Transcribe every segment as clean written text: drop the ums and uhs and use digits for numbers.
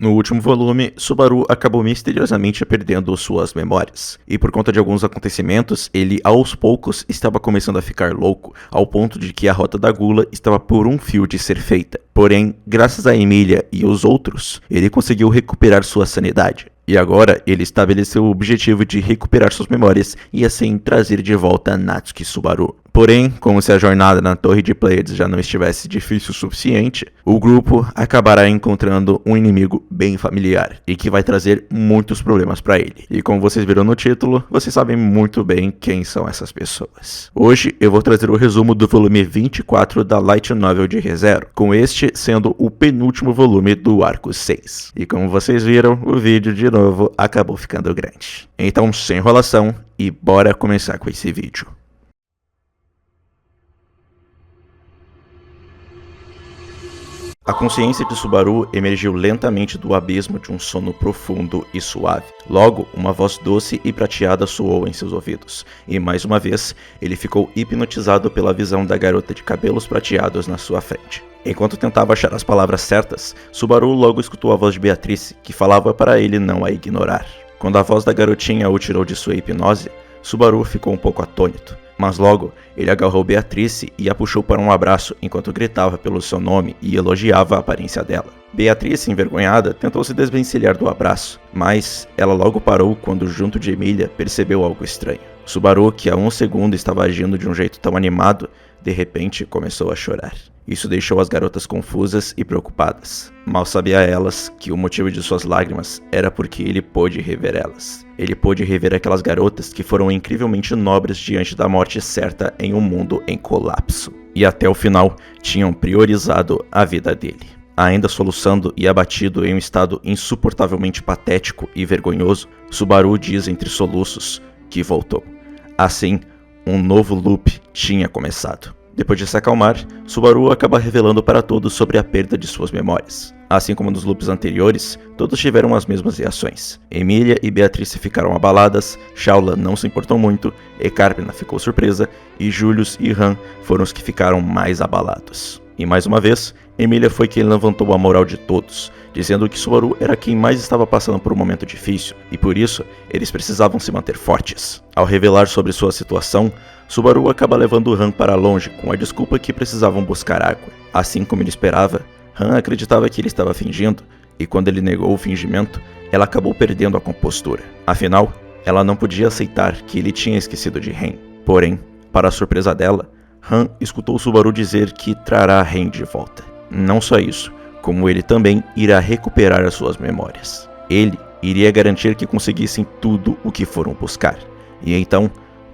No último volume, Subaru acabou misteriosamente perdendo suas memórias, e por conta de alguns acontecimentos, ele aos poucos estava começando a ficar louco, ao ponto de que a Rota da Gula estava por um fio de ser feita. Porém, graças a Emilia e os outros, ele conseguiu recuperar sua sanidade. E agora ele estabeleceu o objetivo de recuperar suas memórias e assim trazer de volta Natsuki Subaru. Porém, como se a jornada na Torre de Pleiades já não estivesse difícil o suficiente, o grupo acabará encontrando um inimigo bem familiar e que vai trazer muitos problemas para ele. E como vocês viram no título, vocês sabem muito bem quem são essas pessoas. Hoje eu vou trazer o resumo do volume 24 da Light Novel de ReZero, com este sendo o penúltimo volume do arco 6. E como vocês viram, o vídeo de novo acabou ficando grande. Então, sem enrolação, e bora começar com esse vídeo. A consciência de Subaru emergiu lentamente do abismo de um sono profundo e suave. Logo, uma voz doce e prateada soou em seus ouvidos, e mais uma vez, ele ficou hipnotizado pela visão da garota de cabelos prateados na sua frente. Enquanto tentava achar as palavras certas, Subaru logo escutou a voz de Beatrice, que falava para ele não a ignorar. Quando a voz da garotinha o tirou de sua hipnose, Subaru ficou um pouco atônito. Mas logo, ele agarrou Beatrice e a puxou para um abraço enquanto gritava pelo seu nome e elogiava a aparência dela. Beatrice, envergonhada, tentou se desvencilhar do abraço, mas ela logo parou quando, junto de Emilia, percebeu algo estranho. Subaru, que há um segundo estava agindo de um jeito tão animado, de repente começou a chorar. Isso deixou as garotas confusas e preocupadas. Mal sabia elas que o motivo de suas lágrimas era porque ele pôde rever elas. Ele pôde rever aquelas garotas que foram incrivelmente nobres diante da morte certa em um mundo em colapso. E até o final, tinham priorizado a vida dele. Ainda soluçando e abatido em um estado insuportavelmente patético e vergonhoso, Subaru diz entre soluços que voltou. Assim, um novo loop tinha começado. Depois de se acalmar, Subaru acaba revelando para todos sobre a perda de suas memórias. Assim como nos loops anteriores, todos tiveram as mesmas reações. Emilia e Beatrice ficaram abaladas, Shaula não se importou muito, Ecarpina ficou surpresa, e Julius e Han foram os que ficaram mais abalados. E mais uma vez, Emilia foi quem levantou a moral de todos, dizendo que Subaru era quem mais estava passando por um momento difícil, e por isso, eles precisavam se manter fortes. Ao revelar sobre sua situação, Subaru acaba levando Han para longe com a desculpa que precisavam buscar água. Assim como ele esperava, Han acreditava que ele estava fingindo, e quando ele negou o fingimento, ela acabou perdendo a compostura. Afinal, ela não podia aceitar que ele tinha esquecido de Ren. Porém, para a surpresa dela, Han escutou Subaru dizer que trará Ren de volta. Não só isso, como ele também irá recuperar as suas memórias. Ele iria garantir que conseguissem tudo o que foram buscar, e então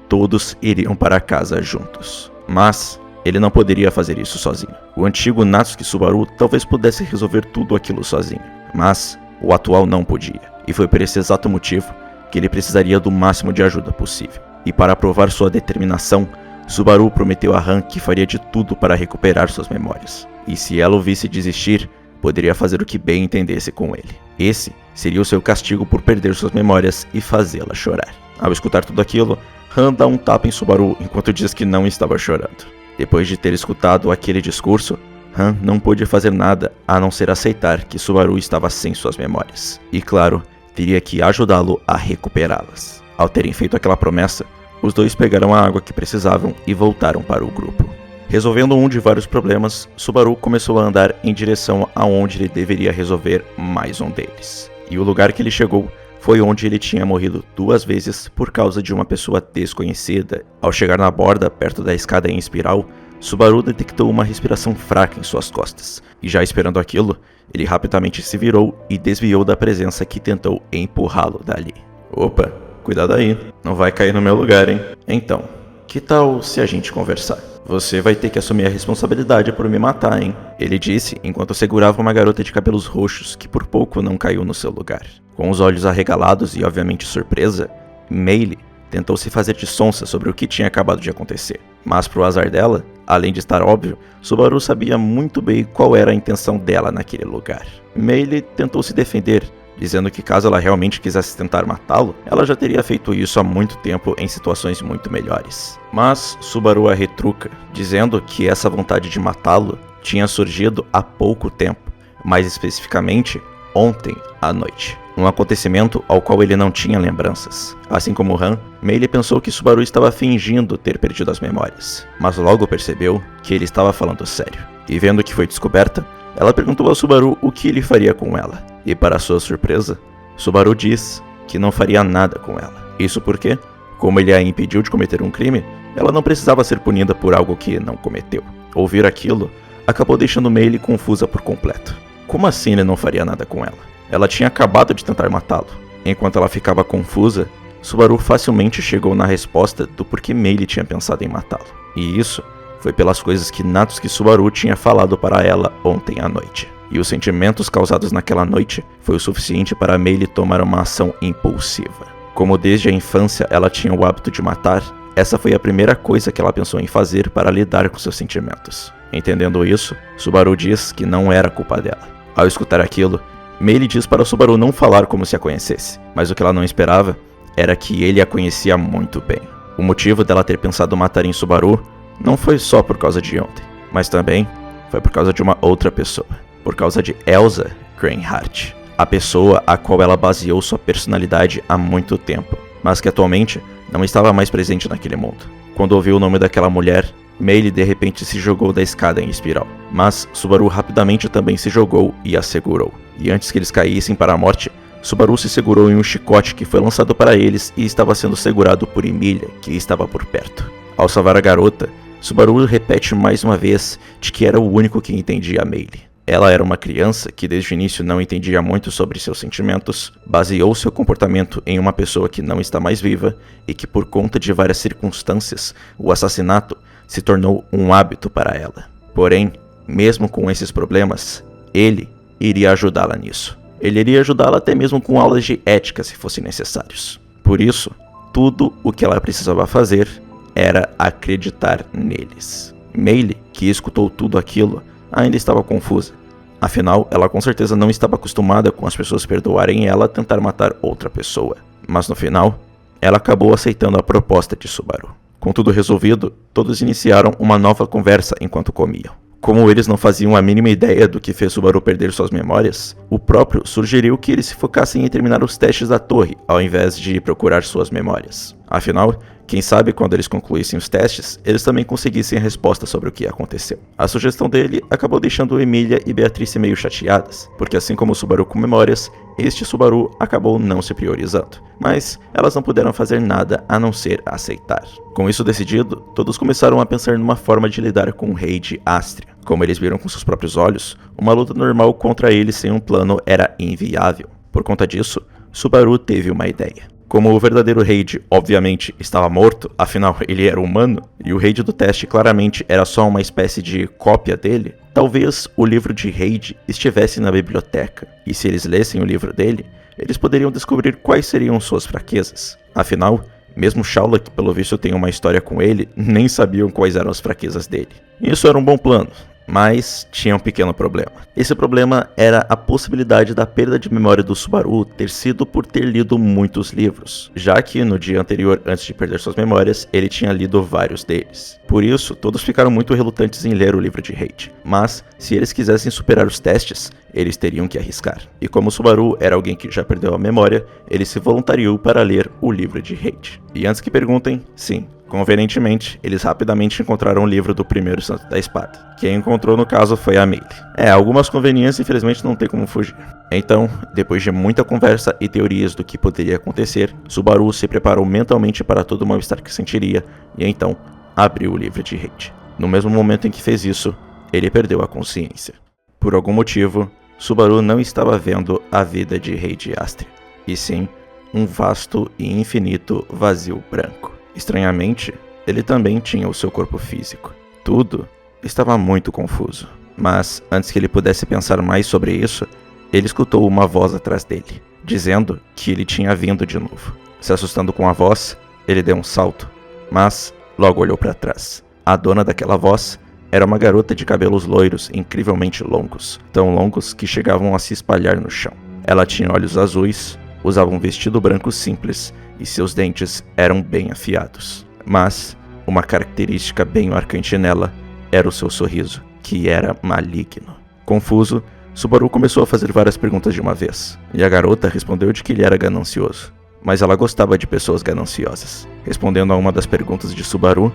todos iriam para casa juntos. Mas ele não poderia fazer isso sozinho. O antigo Natsuki Subaru talvez pudesse resolver tudo aquilo sozinho, mas o atual não podia, e foi por esse exato motivo que ele precisaria do máximo de ajuda possível. E para provar sua determinação, Subaru prometeu a Han que faria de tudo para recuperar suas memórias, e se ela o visse desistir, poderia fazer o que bem entendesse com ele. Esse seria o seu castigo por perder suas memórias e fazê-la chorar. Ao escutar tudo aquilo, Han dá um tapa em Subaru enquanto diz que não estava chorando. Depois de ter escutado aquele discurso, Han não pôde fazer nada a não ser aceitar que Subaru estava sem suas memórias. E claro, teria que ajudá-lo a recuperá-las. Ao terem feito aquela promessa, os dois pegaram a água que precisavam e voltaram para o grupo. Resolvendo um de vários problemas, Subaru começou a andar em direção aonde ele deveria resolver mais um deles. E o lugar que ele chegou foi onde ele tinha morrido 2 vezes por causa de uma pessoa desconhecida. Ao chegar na borda, perto da escada em espiral, Subaru detectou uma respiração fraca em suas costas. E já esperando aquilo, ele rapidamente se virou e desviou da presença que tentou empurrá-lo dali. Opa, cuidado aí, não vai cair no meu lugar, hein? Então, que tal se a gente conversar? Você vai ter que assumir a responsabilidade por me matar, hein? Ele disse enquanto segurava uma garota de cabelos roxos que por pouco não caiu no seu lugar. Com os olhos arregalados e obviamente surpresa, Meili tentou se fazer de sonsa sobre o que tinha acabado de acontecer. Mas pro azar dela, além de estar óbvio, Subaru sabia muito bem qual era a intenção dela naquele lugar. Meili tentou se defender, dizendo que caso ela realmente quisesse tentar matá-lo, ela já teria feito isso há muito tempo em situações muito melhores. Mas Subaru a retruca, dizendo que essa vontade de matá-lo tinha surgido há pouco tempo, mais especificamente ontem à noite. Um acontecimento ao qual ele não tinha lembranças. Assim como Han, Meili pensou que Subaru estava fingindo ter perdido as memórias, mas logo percebeu que ele estava falando sério. E vendo que foi descoberta, ela perguntou a Subaru o que ele faria com ela. E para sua surpresa, Subaru diz que não faria nada com ela. Isso porque, como ele a impediu de cometer um crime, ela não precisava ser punida por algo que não cometeu. Ouvir aquilo acabou deixando Meili confusa por completo. Como assim ele não faria nada com ela? Ela tinha acabado de tentar matá-lo. Enquanto ela ficava confusa, Subaru facilmente chegou na resposta do porquê Meili tinha pensado em matá-lo. E isso foi pelas coisas que Natsuki Subaru tinha falado para ela ontem à noite. E os sentimentos causados naquela noite foi o suficiente para Meili tomar uma ação impulsiva. Como desde a infância ela tinha o hábito de matar, essa foi a primeira coisa que ela pensou em fazer para lidar com seus sentimentos. Entendendo isso, Subaru diz que não era culpa dela. Ao escutar aquilo, Meili diz para Subaru não falar como se a conhecesse, mas o que ela não esperava era que ele a conhecia muito bem. O motivo dela ter pensado matar em Subaru não foi só por causa de ontem, mas também foi por causa de uma outra pessoa, por causa de Elsa Greenhart, a pessoa a qual ela baseou sua personalidade há muito tempo, mas que atualmente não estava mais presente naquele mundo. Quando ouviu o nome daquela mulher, Meili de repente se jogou da escada em espiral, mas Subaru rapidamente também se jogou e a segurou. E antes que eles caíssem para a morte, Subaru se segurou em um chicote que foi lançado para eles e estava sendo segurado por Emilia, que estava por perto. Ao salvar a garota, Subaru repete mais uma vez de que era o único que entendia a Meili. Ela era uma criança que desde o início não entendia muito sobre seus sentimentos, baseou seu comportamento em uma pessoa que não está mais viva e que por conta de várias circunstâncias, o assassinato se tornou um hábito para ela. Porém, mesmo com esses problemas, ele iria ajudá-la nisso. Ele iria ajudá-la até mesmo com aulas de ética se fossem necessários. Por isso, tudo o que ela precisava fazer era acreditar neles. Meili, que escutou tudo aquilo, ainda estava confusa. Afinal, ela com certeza não estava acostumada com as pessoas perdoarem ela tentar matar outra pessoa. Mas no final, ela acabou aceitando a proposta de Subaru. Com tudo resolvido, todos iniciaram uma nova conversa enquanto comiam. Como eles não faziam a mínima ideia do que fez Subaru perder suas memórias, o próprio sugeriu que eles se focassem em terminar os testes da torre, ao invés de procurar suas memórias. Afinal, quem sabe quando eles concluíssem os testes, eles também conseguissem a resposta sobre o que aconteceu. A sugestão dele acabou deixando Emilia e Beatrice meio chateadas, porque assim como o Subaru com memórias, este Subaru acabou não se priorizando. Mas elas não puderam fazer nada a não ser aceitar. Com isso decidido, todos começaram a pensar numa forma de lidar com o rei de Astria. Como eles viram com seus próprios olhos, uma luta normal contra ele sem um plano era inviável. Por conta disso, Subaru teve uma ideia. Como o verdadeiro Raid, obviamente, estava morto, afinal ele era humano, e o Raid do teste claramente era só uma espécie de cópia dele, talvez o livro de Raid estivesse na biblioteca, e se eles lessem o livro dele, eles poderiam descobrir quais seriam suas fraquezas. Afinal, mesmo Shaula, que pelo visto tem uma história com ele, nem sabiam quais eram as fraquezas dele. Isso era um bom plano. Mas tinha um pequeno problema. Esse problema era a possibilidade da perda de memória do Subaru ter sido por ter lido muitos livros, já que no dia anterior, antes de perder suas memórias, ele tinha lido vários deles. Por isso, todos ficaram muito relutantes em ler o livro de Raid, mas se eles quisessem superar os testes, eles teriam que arriscar. E como o Subaru era alguém que já perdeu a memória, ele se voluntariou para ler o livro de Raid. E antes que perguntem, sim, convenientemente, eles rapidamente encontraram o livro do primeiro Santo da Espada. Quem encontrou no caso foi a Meili. Algumas conveniências infelizmente não tem como fugir. Então, depois de muita conversa e teorias do que poderia acontecer, Subaru se preparou mentalmente para todo o mal-estar que sentiria e então abriu o livro de Raid. No mesmo momento em que fez isso, ele perdeu a consciência. Por algum motivo, Subaru não estava vendo a vida de Raid Astria, e sim um vasto e infinito vazio branco. Estranhamente, ele também tinha o seu corpo físico. Tudo estava muito confuso. Mas, antes que ele pudesse pensar mais sobre isso, ele escutou uma voz atrás dele, dizendo que ele tinha vindo de novo. Se assustando com a voz, ele deu um salto, mas logo olhou para trás. A dona daquela voz era uma garota de cabelos loiros incrivelmente longos, tão longos que chegavam a se espalhar no chão. Ela tinha olhos azuis, usava um vestido branco simples e seus dentes eram bem afiados. Mas uma característica bem marcante nela era o seu sorriso, que era maligno. Confuso, Subaru começou a fazer várias perguntas de uma vez, e a garota respondeu de que ele era ganancioso, mas ela gostava de pessoas gananciosas. Respondendo a uma das perguntas de Subaru,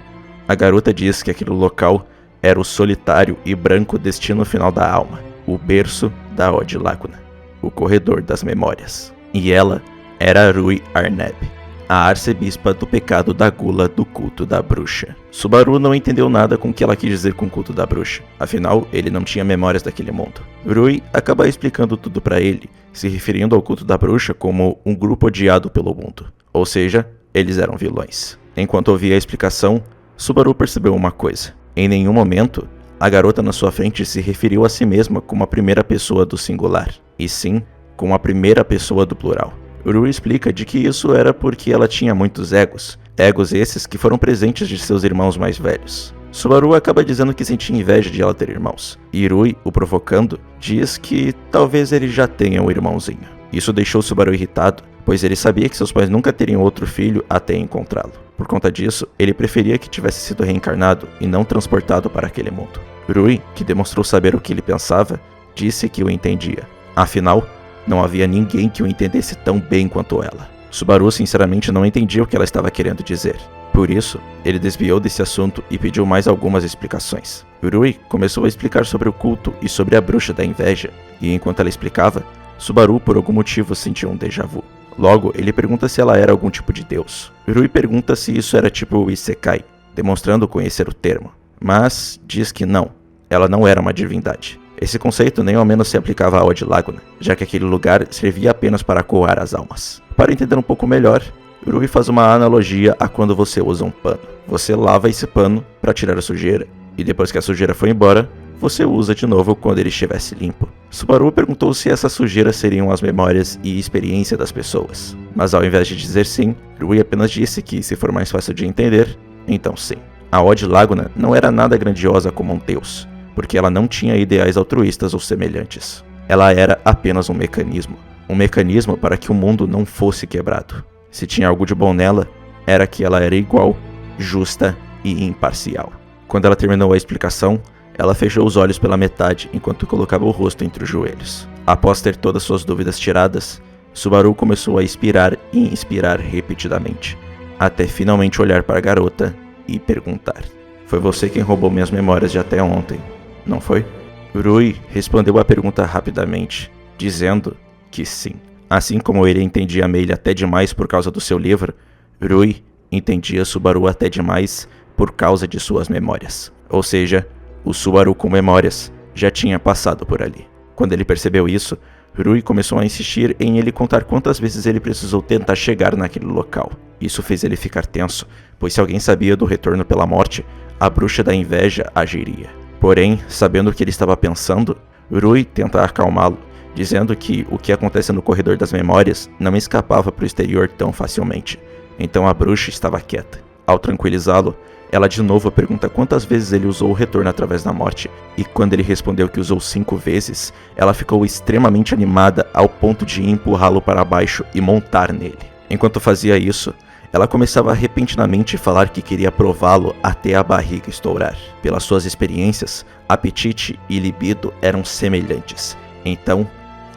a garota diz que aquele local era o solitário e branco destino final da alma, o berço da Odd Laguna, o corredor das memórias. E ela era Rui Arneb, a arcebispa do pecado da gula do culto da bruxa. Subaru não entendeu nada com o que ela quis dizer com o culto da bruxa, afinal, ele não tinha memórias daquele mundo. Rui acaba explicando tudo para ele, se referindo ao culto da bruxa como um grupo odiado pelo mundo, ou seja, eles eram vilões. Enquanto ouvia a explicação, Subaru percebeu uma coisa. Em nenhum momento, a garota na sua frente se referiu a si mesma como a primeira pessoa do singular, e sim como a primeira pessoa do plural. Rui explica de que isso era porque ela tinha muitos egos esses que foram presentes de seus irmãos mais velhos. Subaru acaba dizendo que sentia inveja de ela ter irmãos, e Rui, o provocando, diz que talvez ele já tenha um irmãozinho. Isso deixou Subaru irritado, pois ele sabia que seus pais nunca teriam outro filho até encontrá-lo. Por conta disso, ele preferia que tivesse sido reencarnado e não transportado para aquele mundo. Rui, que demonstrou saber o que ele pensava, disse que o entendia. Afinal, não havia ninguém que o entendesse tão bem quanto ela. Subaru sinceramente não entendia o que ela estava querendo dizer. Por isso, ele desviou desse assunto e pediu mais algumas explicações. Rui começou a explicar sobre o culto e sobre a bruxa da inveja, e enquanto ela explicava, Subaru por algum motivo sentiu um déjà vu. Logo, ele pergunta se ela era algum tipo de deus. Rui pergunta se isso era tipo o Isekai, demonstrando conhecer o termo, mas diz que não, ela não era uma divindade. Esse conceito nem ao menos se aplicava a Odd Laguna, já que aquele lugar servia apenas para coar as almas. Para entender um pouco melhor, Rui faz uma analogia a quando você usa um pano. Você lava esse pano para tirar a sujeira, e depois que a sujeira foi embora, você usa de novo quando ele estivesse limpo. Subaru perguntou se essas sujeiras seriam as memórias e experiência das pessoas, mas ao invés de dizer sim, Rui apenas disse que se for mais fácil de entender, então sim. A Odd Laguna não era nada grandiosa como um deus, porque ela não tinha ideais altruístas ou semelhantes. Ela era apenas um mecanismo para que o mundo não fosse quebrado. Se tinha algo de bom nela, era que ela era igual, justa e imparcial. Quando ela terminou a explicação, ela fechou os olhos pela metade enquanto colocava o rosto entre os joelhos. Após ter todas suas dúvidas tiradas, Subaru começou a expirar e inspirar repetidamente, até finalmente olhar para a garota e perguntar: "Foi você quem roubou minhas memórias de até ontem, não foi?" Rui respondeu a pergunta rapidamente, dizendo que sim. Assim como ele entendia Meili até demais por causa do seu livro, Rui entendia Subaru até demais por causa de suas memórias. Ou seja, o Subaru com memórias já tinha passado por ali. Quando ele percebeu isso, Rui começou a insistir em ele contar quantas vezes ele precisou tentar chegar naquele local. Isso fez ele ficar tenso, pois se alguém sabia do retorno pela morte, a bruxa da inveja agiria. Porém, sabendo o que ele estava pensando, Rui tenta acalmá-lo, dizendo que o que acontece no corredor das memórias não escapava para o exterior tão facilmente. Então a bruxa estava quieta. Ao tranquilizá-lo, ela de novo pergunta quantas vezes ele usou o retorno através da morte, e quando ele respondeu que usou 5 vezes, ela ficou extremamente animada ao ponto de empurrá-lo para baixo e montar nele. Enquanto fazia isso, ela começava repentinamente a falar que queria prová-lo até a barriga estourar. Pelas suas experiências, apetite e libido eram semelhantes. Então,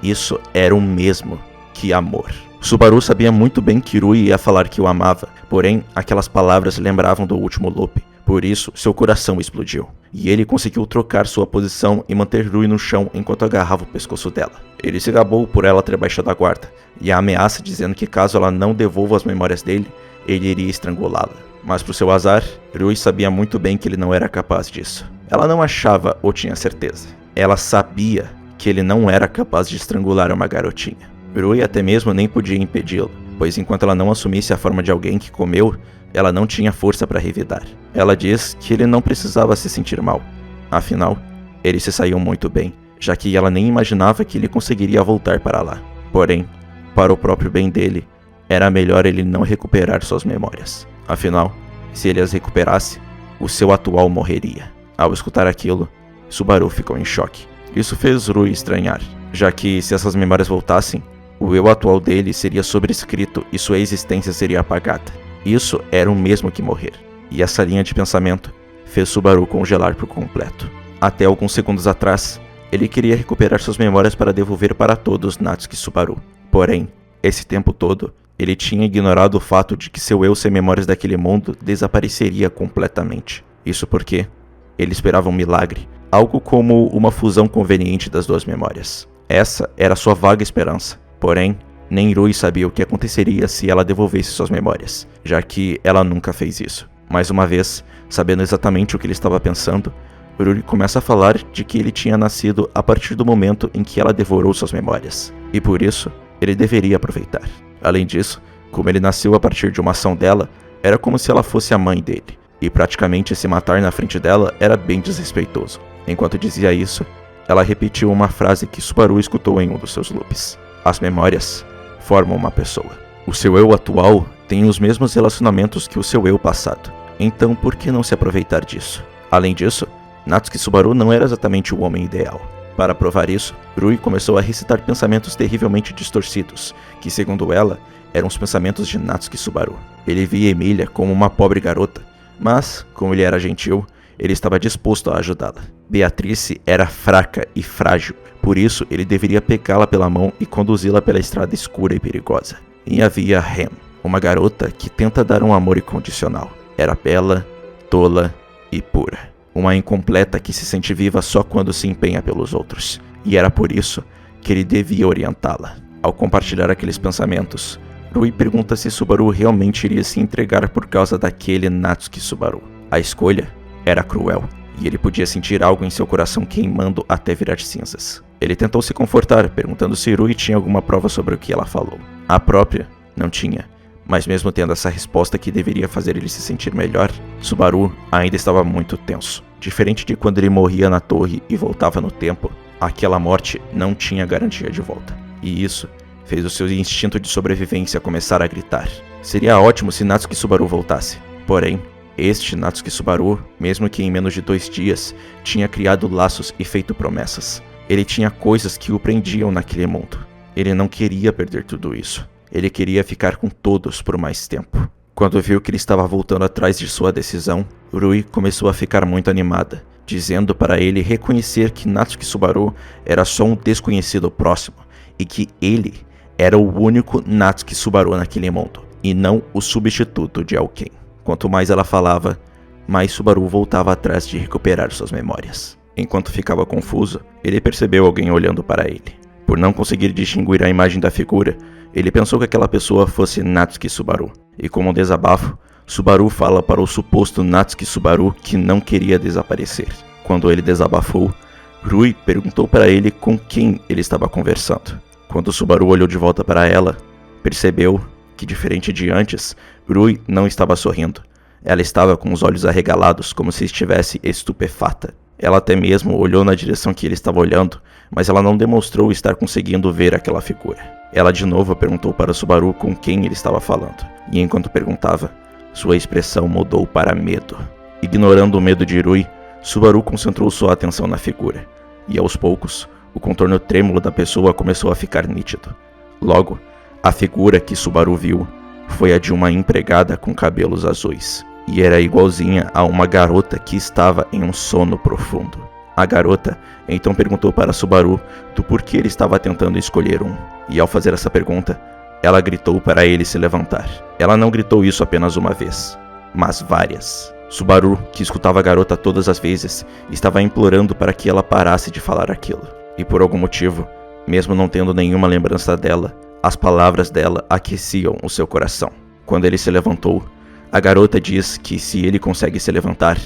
isso era o mesmo que amor. Subaru sabia muito bem que Rui ia falar que o amava, porém, aquelas palavras lembravam do último loop. Por isso, seu coração explodiu, e ele conseguiu trocar sua posição e manter Rui no chão enquanto agarrava o pescoço dela. Ele se gabou por ela ter baixado a guarda, e a ameaça dizendo que caso ela não devolva as memórias dele, ele iria estrangulá-la. Mas por seu azar, Rui sabia muito bem que ele não era capaz disso. Ela não achava ou tinha certeza. Ela sabia que ele não era capaz de estrangular uma garotinha. Rui até mesmo nem podia impedi-lo, pois enquanto ela não assumisse a forma de alguém que comeu, ela não tinha força para revidar. Ela diz que ele não precisava se sentir mal. Afinal, eles se saíam muito bem, já que ela nem imaginava que ele conseguiria voltar para lá. Porém, para o próprio bem dele, era melhor ele não recuperar suas memórias. Afinal, se ele as recuperasse, o seu atual morreria. Ao escutar aquilo, Subaru ficou em choque. Isso fez Rui estranhar, já que se essas memórias voltassem, o eu atual dele seria sobrescrito e sua existência seria apagada. Isso era o mesmo que morrer. E essa linha de pensamento fez Subaru congelar por completo. Até alguns segundos atrás, Ele queria recuperar suas memórias para devolver para todos Natsuki Subaru. Porém, esse tempo todo, ele tinha ignorado o fato de que seu eu sem memórias daquele mundo desapareceria completamente. Isso porque ele esperava um milagre, algo como uma fusão conveniente das duas memórias. Essa era sua vaga esperança. Porém, nem Rui sabia o que aconteceria se ela devolvesse suas memórias, já que ela nunca fez isso. Mais uma vez, sabendo exatamente o que ele estava pensando, Rui começa a falar de que ele tinha nascido a partir do momento em que ela devorou suas memórias, e por isso, ele deveria aproveitar. Além disso, como ele nasceu a partir de uma ação dela, era como se ela fosse a mãe dele, e praticamente se matar na frente dela era bem desrespeitoso. Enquanto dizia isso, ela repetiu uma frase que Subaru escutou em um dos seus loops. As memórias formam uma pessoa. O seu eu atual tem os mesmos relacionamentos que o seu eu passado, então por que não se aproveitar disso? Além disso, Natsuki Subaru não era exatamente o homem ideal. Para provar isso, Rui começou a recitar pensamentos terrivelmente distorcidos, que segundo ela, eram os pensamentos de Natsuki Subaru. Ele via Emilia como uma pobre garota, mas, como ele era gentil, ele estava disposto a ajudá-la. Beatrice era fraca e frágil, por isso ele deveria pegá-la pela mão e conduzi-la pela estrada escura e perigosa. E havia Ren, uma garota que tenta dar um amor incondicional. Era bela, tola e pura. Uma incompleta que se sente viva só quando se empenha pelos outros. E era por isso que ele devia orientá-la. Ao compartilhar aqueles pensamentos, Rui pergunta se Subaru realmente iria se entregar por causa daquele Natsuki Subaru. A escolha era cruel, e ele podia sentir algo em seu coração queimando até virar cinzas. Ele tentou se confortar, perguntando se Rui tinha alguma prova sobre o que ela falou. A própria não tinha, mas mesmo tendo essa resposta que deveria fazer ele se sentir melhor, Subaru ainda estava muito tenso. Diferente de quando ele morria na torre e voltava no tempo, aquela morte não tinha garantia de volta. E isso fez o seu instinto de sobrevivência começar a gritar. Seria ótimo se Natsuki Subaru voltasse. Porém, este Natsuki Subaru, mesmo que em menos de 2 dias, tinha criado laços e feito promessas. Ele tinha coisas que o prendiam naquele mundo. Ele não queria perder tudo isso. Ele queria ficar com todos por mais tempo. Quando viu que ele estava voltando atrás de sua decisão, Rui começou a ficar muito animada, dizendo para ele reconhecer que Natsuki Subaru era só um desconhecido próximo, e que ele era o único Natsuki Subaru naquele mundo, e não o substituto de alguém. Quanto mais ela falava, mais Subaru voltava atrás de recuperar suas memórias. Enquanto ficava confuso, ele percebeu alguém olhando para ele. Por não conseguir distinguir a imagem da figura, ele pensou que aquela pessoa fosse Natsuki Subaru. E como um desabafo, Subaru fala para o suposto Natsuki Subaru que não queria desaparecer. Quando ele desabafou, Rui perguntou para ele com quem ele estava conversando. Quando Subaru olhou de volta para ela, percebeu que, diferente de antes, Rui não estava sorrindo. Ela estava com os olhos arregalados, como se estivesse estupefata. Ela até mesmo olhou na direção que ele estava olhando, mas ela não demonstrou estar conseguindo ver aquela figura. Ela de novo perguntou para Subaru com quem ele estava falando, e enquanto perguntava, sua expressão mudou para medo. Ignorando o medo de Rui, Subaru concentrou sua atenção na figura, e aos poucos, o contorno trêmulo da pessoa começou a ficar nítido. Logo, a figura que Subaru viu foi a de uma empregada com cabelos azuis, e era igualzinha a uma garota que estava em um sono profundo. A garota então perguntou para Subaru do porquê ele estava tentando escolher um, e ao fazer essa pergunta, ela gritou para ele se levantar. Ela não gritou isso apenas uma vez, mas várias. Subaru, que escutava a garota todas as vezes, estava implorando para que ela parasse de falar aquilo. E por algum motivo, mesmo não tendo nenhuma lembrança dela, as palavras dela aqueciam o seu coração. Quando ele se levantou, a garota diz que se ele consegue se levantar,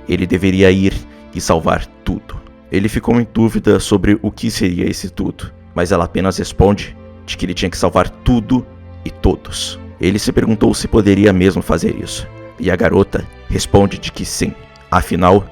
ele deveria ir e salvar tudo. Ele ficou em dúvida sobre o que seria esse tudo, mas ela apenas responde de que ele tinha que salvar tudo e todos. Ele se perguntou se poderia mesmo fazer isso, e a garota responde de que sim, afinal,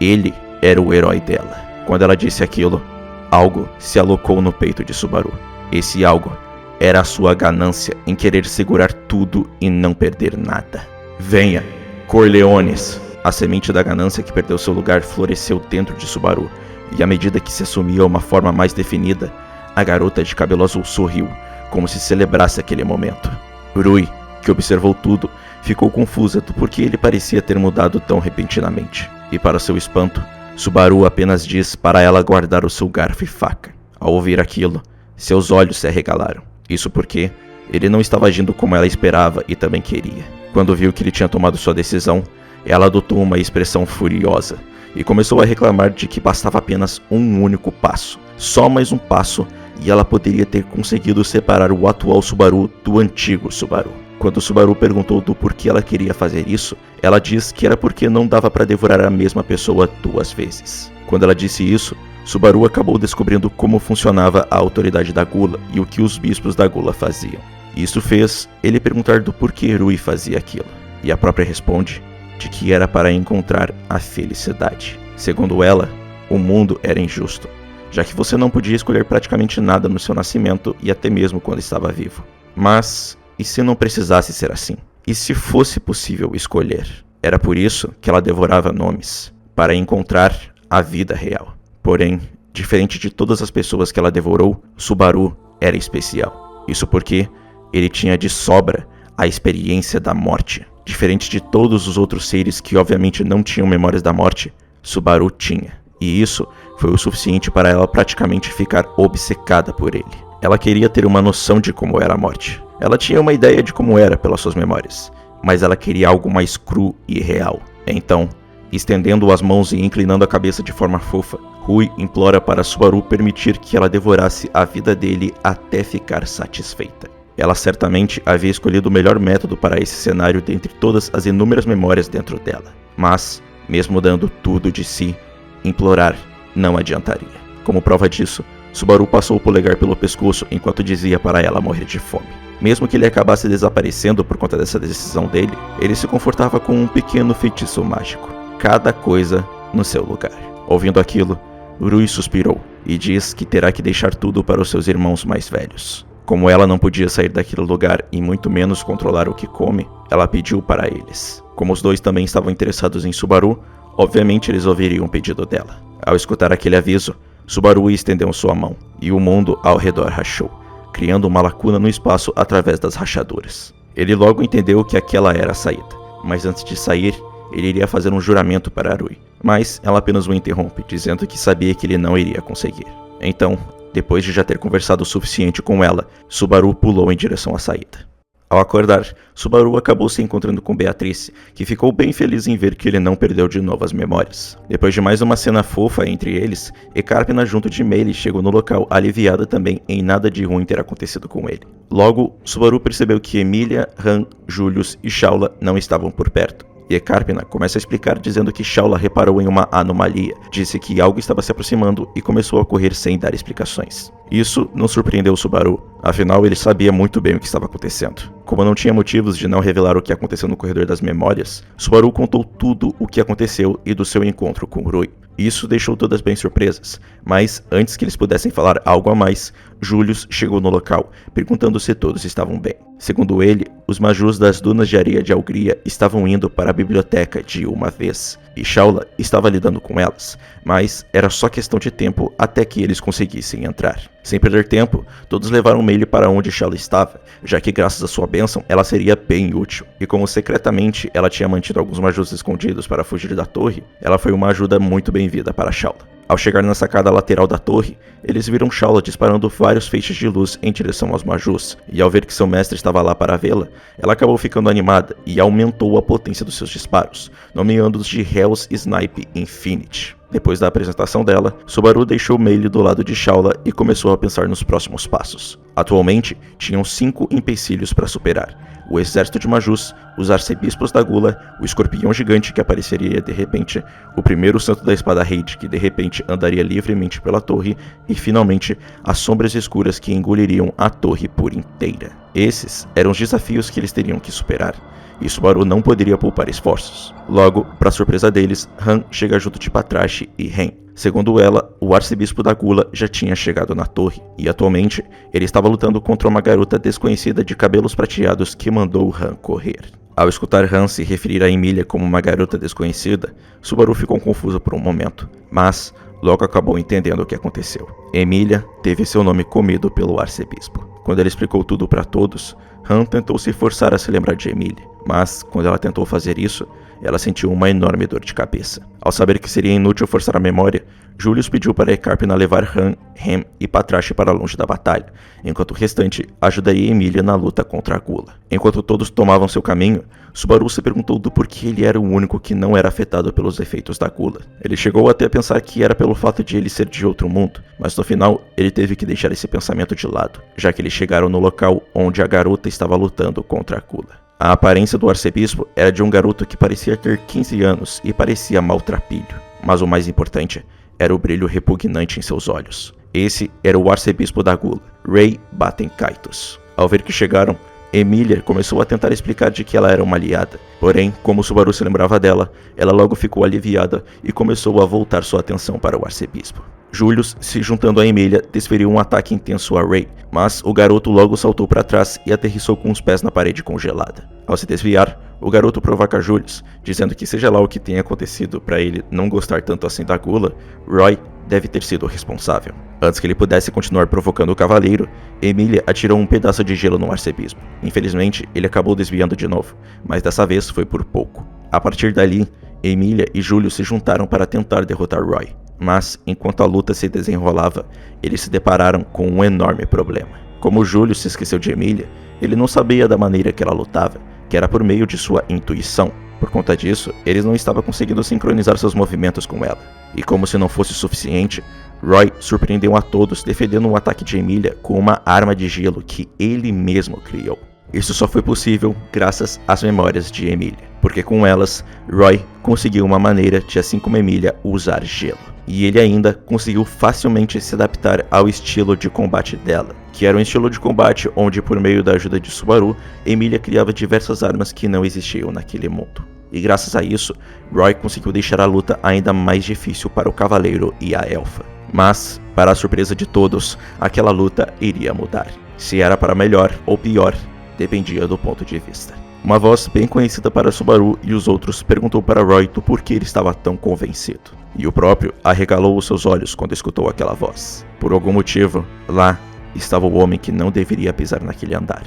ele era o herói dela. Quando ela disse aquilo, algo se alocou no peito de Subaru. Esse algo era a sua ganância em querer segurar tudo e não perder nada. Venha, Corleones! A semente da ganância que perdeu seu lugar floresceu dentro de Subaru, e à medida que se assumia uma forma mais definida, a garota de cabelo azul sorriu, como se celebrasse aquele momento. Rui, que observou tudo, ficou confusa do porquê ele parecia ter mudado tão repentinamente, e para seu espanto, Subaru apenas diz para ela guardar o seu garfo e faca. Ao ouvir aquilo, seus olhos se arregalaram. Isso porque ele não estava agindo como ela esperava e também queria. Quando viu que ele tinha tomado sua decisão, ela adotou uma expressão furiosa e começou a reclamar de que bastava apenas um único passo. Só mais um passo e ela poderia ter conseguido separar o atual Subaru do antigo Subaru. Quando Subaru perguntou do porquê ela queria fazer isso, ela disse que era porque não dava para devorar a mesma pessoa 2 vezes. Quando ela disse isso, Subaru acabou descobrindo como funcionava a autoridade da Gula e o que os bispos da Gula faziam. Isso fez ele perguntar do porquê Rui fazia aquilo. E a própria responde de que era para encontrar a felicidade. Segundo ela, o mundo era injusto, já que você não podia escolher praticamente nada no seu nascimento e até mesmo quando estava vivo. Mas, e se não precisasse ser assim? E se fosse possível escolher? Era por isso que ela devorava nomes, para encontrar a vida real. Porém, diferente de todas as pessoas que ela devorou, Subaru era especial. Isso porque ele tinha de sobra a experiência da morte. Diferente de todos os outros seres que obviamente não tinham memórias da morte, Subaru tinha. E isso foi o suficiente para ela praticamente ficar obcecada por ele. Ela queria ter uma noção de como era a morte. Ela tinha uma ideia de como era pelas suas memórias, mas ela queria algo mais cru e real. Então, estendendo as mãos e inclinando a cabeça de forma fofa, Rui implora para Subaru permitir que ela devorasse a vida dele até ficar satisfeita. Ela certamente havia escolhido o melhor método para esse cenário dentre todas as inúmeras memórias dentro dela. Mas, mesmo dando tudo de si, implorar não adiantaria. Como prova disso, Subaru passou o polegar pelo pescoço enquanto dizia para ela morrer de fome. Mesmo que ele acabasse desaparecendo por conta dessa decisão dele, ele se confortava com um pequeno feitiço mágico. Cada coisa no seu lugar. Ouvindo aquilo, Rui suspirou e diz que terá que deixar tudo para os seus irmãos mais velhos. Como ela não podia sair daquele lugar e muito menos controlar o que come, ela pediu para eles. Como os dois também estavam interessados em Subaru, obviamente eles ouviriam o pedido dela. Ao escutar aquele aviso, Subaru estendeu sua mão e o mundo ao redor rachou, criando uma lacuna no espaço através das rachaduras. Ele logo entendeu que aquela era a saída, mas antes de sair, ele iria fazer um juramento para Rui. Mas ela apenas o interrompe, dizendo que sabia que ele não iria conseguir. Então, depois de já ter conversado o suficiente com ela, Subaru pulou em direção à saída. Ao acordar, Subaru acabou se encontrando com Beatrice, que ficou bem feliz em ver que ele não perdeu de novo as memórias. Depois de mais uma cena fofa entre eles, Ecarpina junto de Meili chegou no local aliviada também em nada de ruim ter acontecido com ele. Logo, Subaru percebeu que Emília, Han, Julius e Shaula não estavam por perto. E Ecarpina começa a explicar dizendo que Shaula reparou em uma anomalia, disse que algo estava se aproximando e começou a correr sem dar explicações. Isso não surpreendeu Subaru, afinal ele sabia muito bem o que estava acontecendo. Como não tinha motivos de não revelar o que aconteceu no corredor das memórias, Subaru contou tudo o que aconteceu e do seu encontro com Rui. Isso deixou todas bem surpresas, mas antes que eles pudessem falar algo a mais, Julius chegou no local, perguntando se todos estavam bem. Segundo ele, os Majus das Dunas de Areia de Algria estavam indo para a biblioteca de uma vez, e Shaula estava lidando com elas, mas era só questão de tempo até que eles conseguissem entrar. Sem perder tempo, todos levaram Meili para onde Shaula estava, já que graças à sua bênção ela seria bem útil, e como secretamente ela tinha mantido alguns Majus escondidos para fugir da torre, ela foi uma ajuda muito bem-vinda para Shaula. Ao chegar na sacada lateral da torre, eles viram Shaula disparando vários feixes de luz em direção aos Majus, e ao ver que seu mestre estava lá para vê-la, ela acabou ficando animada e aumentou a potência dos seus disparos, nomeando-os de Hell's Snipe Infinite. Depois da apresentação dela, Subaru deixou Meili do lado de Shaula e começou a pensar nos próximos passos. Atualmente, tinham 5 empecilhos para superar: o exército de Majus, os arcebispos da Gula, o escorpião gigante que apareceria de repente, o primeiro santo da espada Raid que de repente andaria livremente pela torre e finalmente as sombras escuras que engoliriam a torre por inteira. Esses eram os desafios que eles teriam que superar, e Subaru não poderia poupar esforços. Logo, para surpresa deles, Han chega junto de Patrache e Ren. Segundo ela, o arcebispo da Gula já tinha chegado na torre, e atualmente ele estava lutando contra uma garota desconhecida de cabelos prateados que mandou Han correr. Ao escutar Han se referir a Emília como uma garota desconhecida, Subaru ficou confuso por um momento, mas logo acabou entendendo o que aconteceu. Emília teve seu nome comido pelo arcebispo. Quando ele explicou tudo para todos, Han tentou se forçar a se lembrar de Emilia, mas quando ela tentou fazer isso, ela sentiu uma enorme dor de cabeça. Ao saber que seria inútil forçar a memória, Julius pediu para Ecarpina levar Han, Hem e Patrache para longe da batalha, enquanto o restante ajudaria Emilia na luta contra a Gula. Enquanto todos tomavam seu caminho, Subaru se perguntou do porquê ele era o único que não era afetado pelos efeitos da Gula. Ele chegou até a pensar que era pelo fato de ele ser de outro mundo, mas no final ele teve que deixar esse pensamento de lado, já que eles chegaram no local onde a garota estava lutando contra a Gula. A aparência do arcebispo era de um garoto que parecia ter 15 anos e parecia maltrapilho, mas o mais importante era o brilho repugnante em seus olhos. Esse era o arcebispo da Gula, Rey Baten Kaitos. Ao ver que chegaram, Emilia começou a tentar explicar de que ela era uma aliada, porém, como Subaru se lembrava dela, ela logo ficou aliviada e começou a voltar sua atenção para o arcebispo. Julius, se juntando a Emilia, desferiu um ataque intenso a Rey, mas o garoto logo saltou para trás e aterrissou com os pés na parede congelada. Ao se desviar, o garoto provoca Julius, dizendo que seja lá o que tenha acontecido para ele não gostar tanto assim da Gula, Roy deve ter sido o responsável. Antes que ele pudesse continuar provocando o cavaleiro, Emilia atirou um pedaço de gelo no arcebispo. Infelizmente, ele acabou desviando de novo, mas dessa vez foi por pouco. A partir dali, Emilia e Julius se juntaram para tentar derrotar Roy. Mas, enquanto a luta se desenrolava, eles se depararam com um enorme problema. Como Julius se esqueceu de Emilia, ele não sabia da maneira que ela lutava, que era por meio de sua intuição. Por conta disso, eles não estavam conseguindo sincronizar seus movimentos com ela. E como se não fosse suficiente, Roy surpreendeu a todos defendendo um ataque de Emilia com uma arma de gelo que ele mesmo criou. Isso só foi possível graças às memórias de Emilia, porque com elas, Roy conseguiu uma maneira de, assim como Emilia, usar gelo. E ele ainda conseguiu facilmente se adaptar ao estilo de combate dela, que era um estilo de combate onde, por meio da ajuda de Subaru, Emilia criava diversas armas que não existiam naquele mundo. E graças a isso, Roy conseguiu deixar a luta ainda mais difícil para o cavaleiro e a elfa. Mas, para a surpresa de todos, aquela luta iria mudar. Se era para melhor ou pior, dependia do ponto de vista. Uma voz bem conhecida para Subaru e os outros perguntou para Roy do porquê ele estava tão convencido. E o próprio arregalou os seus olhos quando escutou aquela voz. Por algum motivo, lá estava o homem que não deveria pisar naquele andar,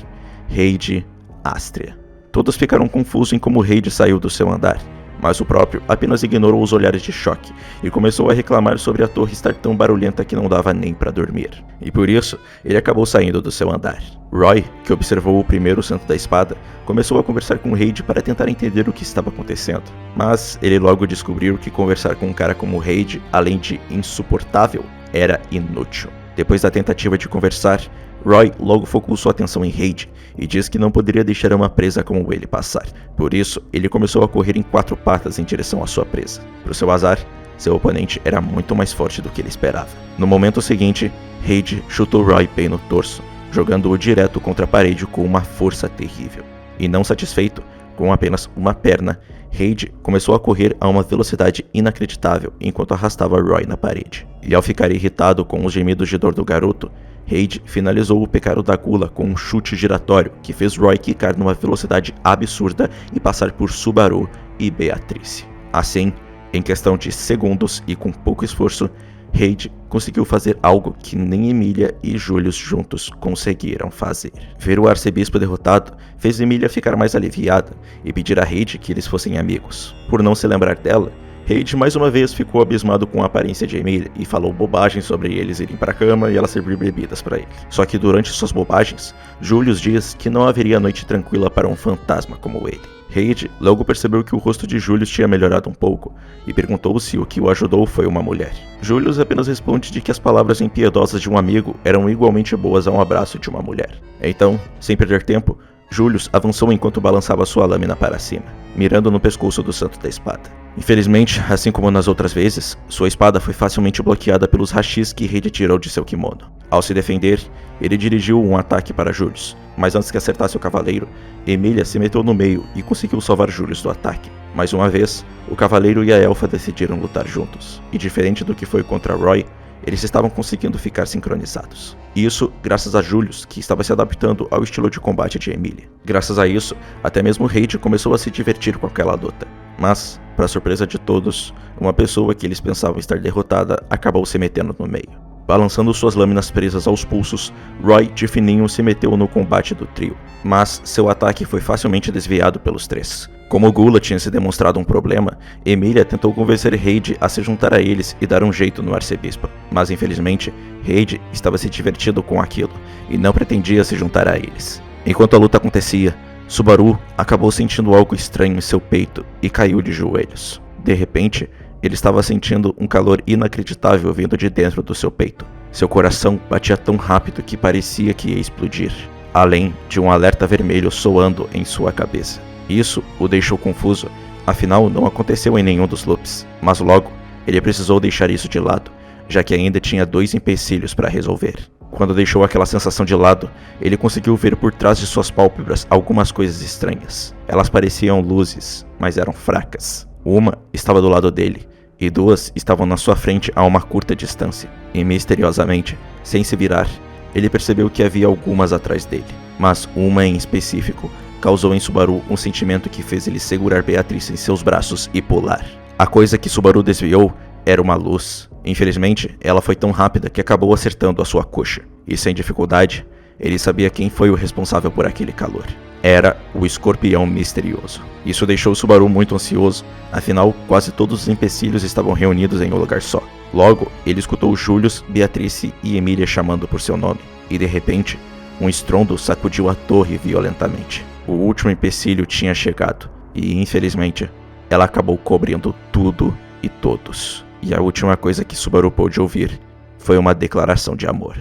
Heide Astria. Todos ficaram confusos em como Heide saiu do seu andar, mas o próprio apenas ignorou os olhares de choque e começou a reclamar sobre a torre estar tão barulhenta que não dava nem para dormir. E por isso, ele acabou saindo do seu andar. Roy, que observou o primeiro santo da espada, começou a conversar com Heide para tentar entender o que estava acontecendo. Mas ele logo descobriu que conversar com um cara como Heide, além de insuportável, era inútil. Depois da tentativa de conversar, Roy logo focou sua atenção em Heide e disse que não poderia deixar uma presa como ele passar. Por isso, ele começou a correr em 4 patas em direção à sua presa. Para o seu azar, seu oponente era muito mais forte do que ele esperava. No momento seguinte, Heide chutou Roy bem no torso, jogando-o direto contra a parede com uma força terrível. E não satisfeito, com apenas uma perna, Heide começou a correr a uma velocidade inacreditável enquanto arrastava Roy na parede. E ao ficar irritado com os gemidos de dor do garoto, Heide finalizou o pecado da Gula com um chute giratório que fez Roy quicar numa velocidade absurda e passar por Subaru e Beatrice. Assim, em questão de segundos e com pouco esforço, Heide conseguiu fazer algo que nem Emilia e Julius juntos conseguiram fazer. Ver o arcebispo derrotado fez Emilia ficar mais aliviada e pedir a Heide que eles fossem amigos. Por não se lembrar dela, Heide mais uma vez ficou abismado com a aparência de Emilia e falou bobagens sobre eles irem para a cama e ela servir bebidas para ele. Só que durante suas bobagens, Julius diz que não haveria noite tranquila para um fantasma como ele. Heide logo percebeu que o rosto de Julius tinha melhorado um pouco e perguntou se o que o ajudou foi uma mulher. Julius apenas responde de que as palavras impiedosas de um amigo eram igualmente boas a um abraço de uma mulher. Então, sem perder tempo, Julius avançou enquanto balançava sua lâmina para cima, mirando no pescoço do santo da espada. Infelizmente, assim como nas outras vezes, sua espada foi facilmente bloqueada pelos hashis que Heide tirou de seu kimono. Ao se defender, ele dirigiu um ataque para Julius, mas antes que acertasse o cavaleiro, Emilia se meteu no meio e conseguiu salvar Julius do ataque. Mais uma vez, o cavaleiro e a elfa decidiram lutar juntos, e diferente do que foi contra Roy, eles estavam conseguindo ficar sincronizados. Isso graças a Julius, que estava se adaptando ao estilo de combate de Emilia. Graças a isso, até mesmo Heide começou a se divertir com aquela luta. Mas, para surpresa de todos, uma pessoa que eles pensavam estar derrotada acabou se metendo no meio. Balançando suas lâminas presas aos pulsos, Roy de fininho se meteu no combate do trio, mas seu ataque foi facilmente desviado pelos três. Como Gula tinha se demonstrado um problema, Emilia tentou convencer Reid a se juntar a eles e dar um jeito no arcebispo, mas infelizmente, Reid estava se divertindo com aquilo e não pretendia se juntar a eles. Enquanto a luta acontecia, Subaru acabou sentindo algo estranho em seu peito e caiu de joelhos. De repente, ele estava sentindo um calor inacreditável vindo de dentro do seu peito. Seu coração batia tão rápido que parecia que ia explodir, além de um alerta vermelho soando em sua cabeça. Isso o deixou confuso, afinal não aconteceu em nenhum dos loops, mas logo ele precisou deixar isso de lado, já que ainda tinha 2 empecilhos para resolver. Quando deixou aquela sensação de lado, ele conseguiu ver por trás de suas pálpebras algumas coisas estranhas. Elas pareciam luzes, mas eram fracas. Uma estava do lado dele, e 2 estavam na sua frente a uma curta distância. E misteriosamente, sem se virar, ele percebeu que havia algumas atrás dele. Mas uma em específico causou em Subaru um sentimento que fez ele segurar Beatriz em seus braços e pular. A coisa que Subaru desviou era uma luz. Infelizmente, ela foi tão rápida que acabou acertando a sua coxa. E sem dificuldade, ele sabia quem foi o responsável por aquele calor. Era o escorpião misterioso. Isso deixou Subaru muito ansioso, afinal, quase todos os empecilhos estavam reunidos em um lugar só. Logo, ele escutou Julius, Beatrice e Emilia chamando por seu nome, e de repente, um estrondo sacudiu a torre violentamente. O último empecilho tinha chegado, e infelizmente, ela acabou cobrindo tudo e todos. E a última coisa que Subaru pôde ouvir foi uma declaração de amor.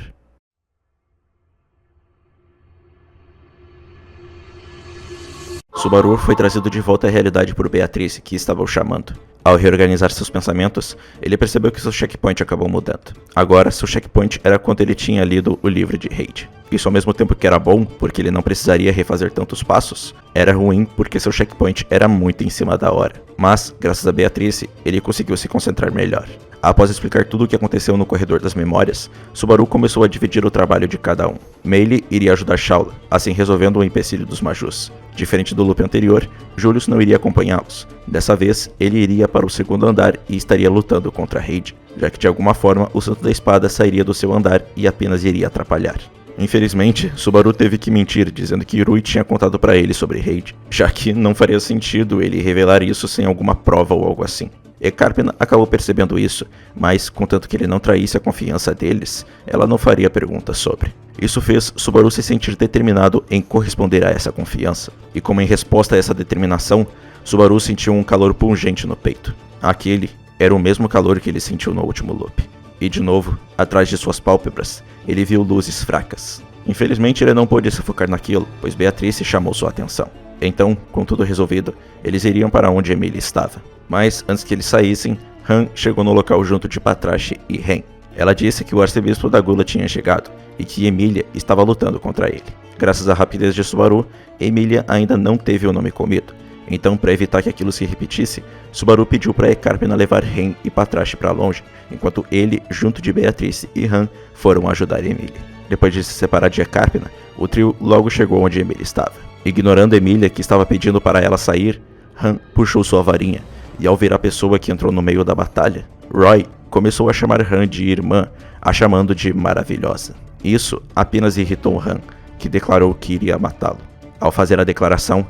Subaru foi trazido de volta à realidade por Beatrice, que estava o chamando. Ao reorganizar seus pensamentos, ele percebeu que seu checkpoint acabou mudando. Agora, seu checkpoint era quando ele tinha lido o livro de Reid. Isso ao mesmo tempo que era bom, porque ele não precisaria refazer tantos passos, era ruim porque seu checkpoint era muito em cima da hora. Mas, graças a Beatrice, ele conseguiu se concentrar melhor. Após explicar tudo o que aconteceu no corredor das memórias, Subaru começou a dividir o trabalho de cada um. Meili iria ajudar Shaula, assim resolvendo o empecilho dos Majus. Diferente do loop anterior, Julius não iria acompanhá-los. Dessa vez, ele iria para o segundo andar e estaria lutando contra Reid, já que de alguma forma o Santo da Espada sairia do seu andar e apenas iria atrapalhar. Infelizmente, Subaru teve que mentir, dizendo que Irui tinha contado para ele sobre Reid, já que não faria sentido ele revelar isso sem alguma prova ou algo assim. Ekarpina acabou percebendo isso, mas contanto que ele não traísse a confiança deles, ela não faria perguntas sobre. Isso fez Subaru se sentir determinado em corresponder a essa confiança, e como em resposta a essa determinação, Subaru sentiu um calor pungente no peito. Aquele era o mesmo calor que ele sentiu no último loop. E de novo, atrás de suas pálpebras, ele viu luzes fracas. Infelizmente ele não pôde se focar naquilo, pois Beatrice chamou sua atenção. Então, com tudo resolvido, eles iriam para onde Emilia estava. Mas antes que eles saíssem, Han chegou no local junto de Patrache e Ren. Ela disse que o arcebispo da Gula tinha chegado e que Emilia estava lutando contra ele. Graças à rapidez de Subaru, Emilia ainda não teve o nome comido. Então, para evitar que aquilo se repetisse, Subaru pediu para Ekarpina levar Ren e Patrache para longe, enquanto ele, junto de Beatrice e Han, foram ajudar Emilia. Depois de se separar de Ekarpina, o trio logo chegou onde Emilia estava. Ignorando Emilia, que estava pedindo para ela sair, Han puxou sua varinha, e ao ver a pessoa que entrou no meio da batalha, Roy começou a chamar Han de irmã, a chamando de maravilhosa. Isso apenas irritou Han, que declarou que iria matá-lo. Ao fazer a declaração,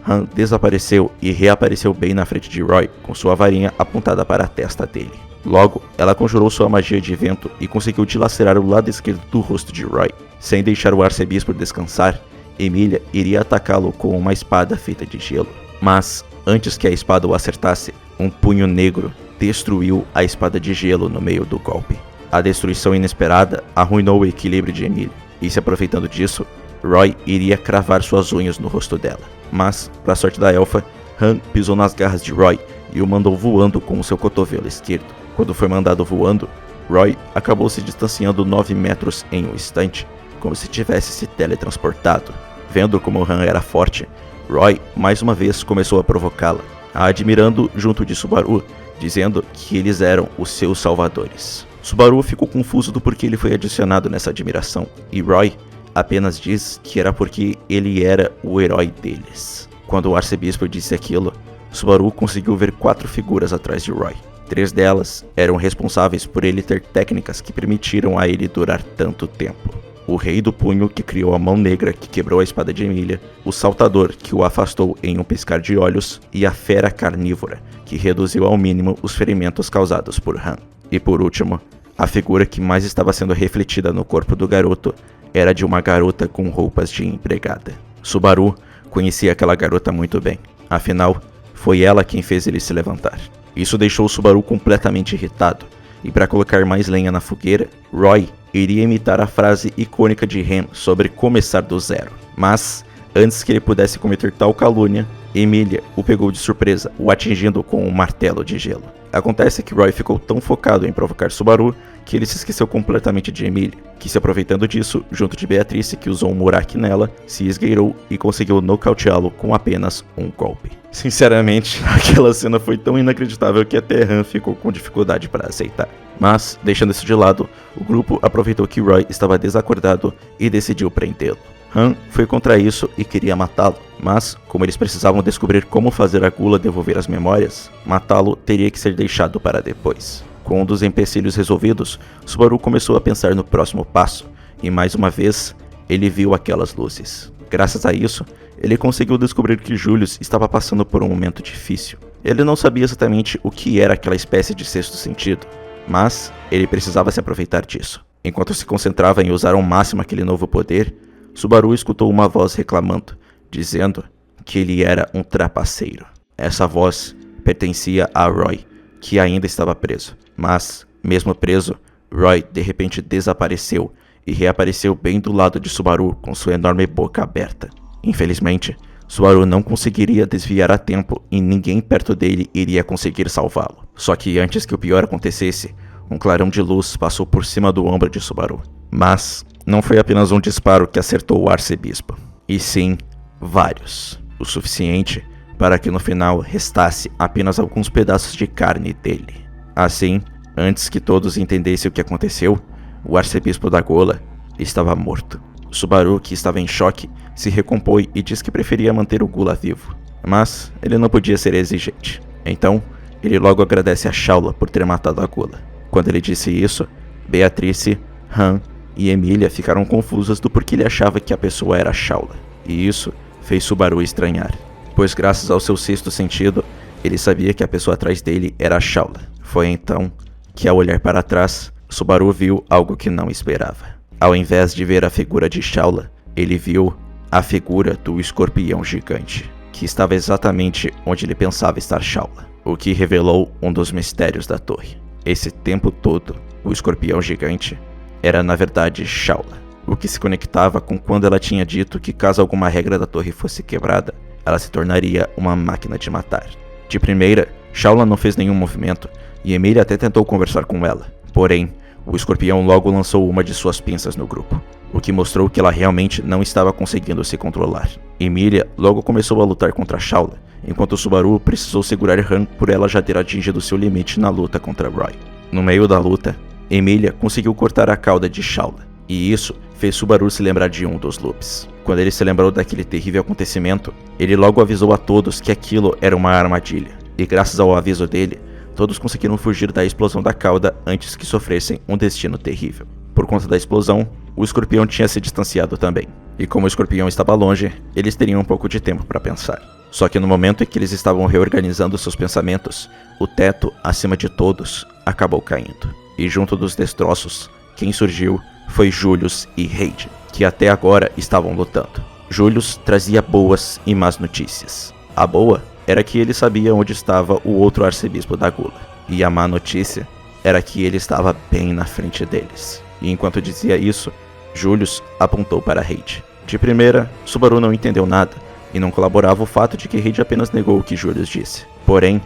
Han desapareceu e reapareceu bem na frente de Roy, com sua varinha apontada para a testa dele. Logo, ela conjurou sua magia de vento e conseguiu dilacerar o lado esquerdo do rosto de Roy. Sem deixar o arcebispo descansar, Emilia iria atacá-lo com uma espada feita de gelo. Mas, antes que a espada o acertasse, um punho negro destruiu a espada de gelo no meio do golpe. A destruição inesperada arruinou o equilíbrio de Emilia, e se aproveitando disso, Roy iria cravar suas unhas no rosto dela. Mas, para sorte da elfa, Han pisou nas garras de Roy e o mandou voando com o seu cotovelo esquerdo. Quando foi mandado voando, Roy acabou se distanciando 9 metros em um instante, como se tivesse se teletransportado. Vendo como Han era forte, Roy mais uma vez começou a provocá-la, a admirando junto de Subaru, dizendo que eles eram os seus salvadores. Subaru ficou confuso do porquê ele foi adicionado nessa admiração, e Roy apenas diz que era porque ele era o herói deles. Quando o arcebispo disse aquilo, Subaru conseguiu ver 4 figuras atrás de Roy. 3 delas eram responsáveis por ele ter técnicas que permitiram a ele durar tanto tempo. O Rei do Punho, que criou a Mão Negra que quebrou a espada de Emilia, o Saltador, que o afastou em um piscar de olhos, e a Fera Carnívora, que reduziu ao mínimo os ferimentos causados por Han. E por último, a figura que mais estava sendo refletida no corpo do garoto era de uma garota com roupas de empregada. Subaru conhecia aquela garota muito bem, afinal, foi ela quem fez ele se levantar. Isso deixou Subaru completamente irritado, e para colocar mais lenha na fogueira, Roy iria imitar a frase icônica de Han sobre começar do zero. Mas, antes que ele pudesse cometer tal calúnia, Emilia o pegou de surpresa, o atingindo com um martelo de gelo. Acontece que Roy ficou tão focado em provocar Subaru que ele se esqueceu completamente de Emilia, que se aproveitando disso, junto de Beatrice, que usou um Muraki nela, se esgueirou e conseguiu nocauteá-lo com apenas um golpe. Sinceramente, aquela cena foi tão inacreditável que até Han ficou com dificuldade para aceitar. Mas, deixando isso de lado, o grupo aproveitou que Roy estava desacordado e decidiu prendê-lo. Han foi contra isso e queria matá-lo, mas, como eles precisavam descobrir como fazer a Gula devolver as memórias, matá-lo teria que ser deixado para depois. Com um dos empecilhos resolvidos, Subaru começou a pensar no próximo passo, e mais uma vez, ele viu aquelas luzes. Graças a isso, ele conseguiu descobrir que Julius estava passando por um momento difícil. Ele não sabia exatamente o que era aquela espécie de sexto sentido, mas ele precisava se aproveitar disso. Enquanto se concentrava em usar ao máximo aquele novo poder, Subaru escutou uma voz reclamando, dizendo que ele era um trapaceiro. Essa voz pertencia a Roy, que ainda estava preso. Mas, mesmo preso, Roy de repente desapareceu e reapareceu bem do lado de Subaru com sua enorme boca aberta. Infelizmente, Subaru não conseguiria desviar a tempo e ninguém perto dele iria conseguir salvá-lo. Só que antes que o pior acontecesse, um clarão de luz passou por cima do ombro de Subaru. Mas não foi apenas um disparo que acertou o arcebispo, e sim vários. O suficiente para que no final restasse apenas alguns pedaços de carne dele. Assim, antes que todos entendessem o que aconteceu, o arcebispo da Gola estava morto. Subaru, que estava em choque, se recompôs e disse que preferia manter o Gula vivo. Mas ele não podia ser exigente. Então, ele logo agradece a Shaula por ter matado a Gula. Quando ele disse isso, Beatrice, Han e Emilia ficaram confusas do porquê ele achava que a pessoa era Shaula. E isso fez Subaru estranhar, pois graças ao seu sexto sentido, ele sabia que a pessoa atrás dele era a Shaula. Foi então que, ao olhar para trás, Subaru viu algo que não esperava. Ao invés de ver a figura de Shaula, ele viu a figura do escorpião gigante, que estava exatamente onde ele pensava estar Shaula, o que revelou um dos mistérios da torre. Esse tempo todo, o escorpião gigante era na verdade Shaula, o que se conectava com quando ela tinha dito que caso alguma regra da torre fosse quebrada, ela se tornaria uma máquina de matar. De primeira, Shaula não fez nenhum movimento, e Emilia até tentou conversar com ela. Porém, o escorpião logo lançou uma de suas pinças no grupo, o que mostrou que ela realmente não estava conseguindo se controlar. Emilia logo começou a lutar contra Shaula, enquanto Subaru precisou segurar Han por ela já ter atingido seu limite na luta contra Roy. No meio da luta, Emilia conseguiu cortar a cauda de Shaula, e isso fez Subaru se lembrar de um dos loops. Quando ele se lembrou daquele terrível acontecimento, ele logo avisou a todos que aquilo era uma armadilha, e graças ao aviso dele, todos conseguiram fugir da explosão da cauda antes que sofressem um destino terrível. Por conta da explosão, o escorpião tinha se distanciado também, e como o escorpião estava longe, eles teriam um pouco de tempo para pensar. Só que no momento em que eles estavam reorganizando seus pensamentos, o teto, acima de todos, acabou caindo. E junto dos destroços, quem surgiu foi Julius e Hayden, que até agora estavam lutando. Julius trazia boas e más notícias. A boa era que ele sabia onde estava o outro arcebispo da Gula, e a má notícia era que ele estava bem na frente deles. E enquanto dizia isso, Julius apontou para Hayden. De primeira, Subaru não entendeu nada, e não colaborava o fato de que Hayden apenas negou o que Julius disse. Porém,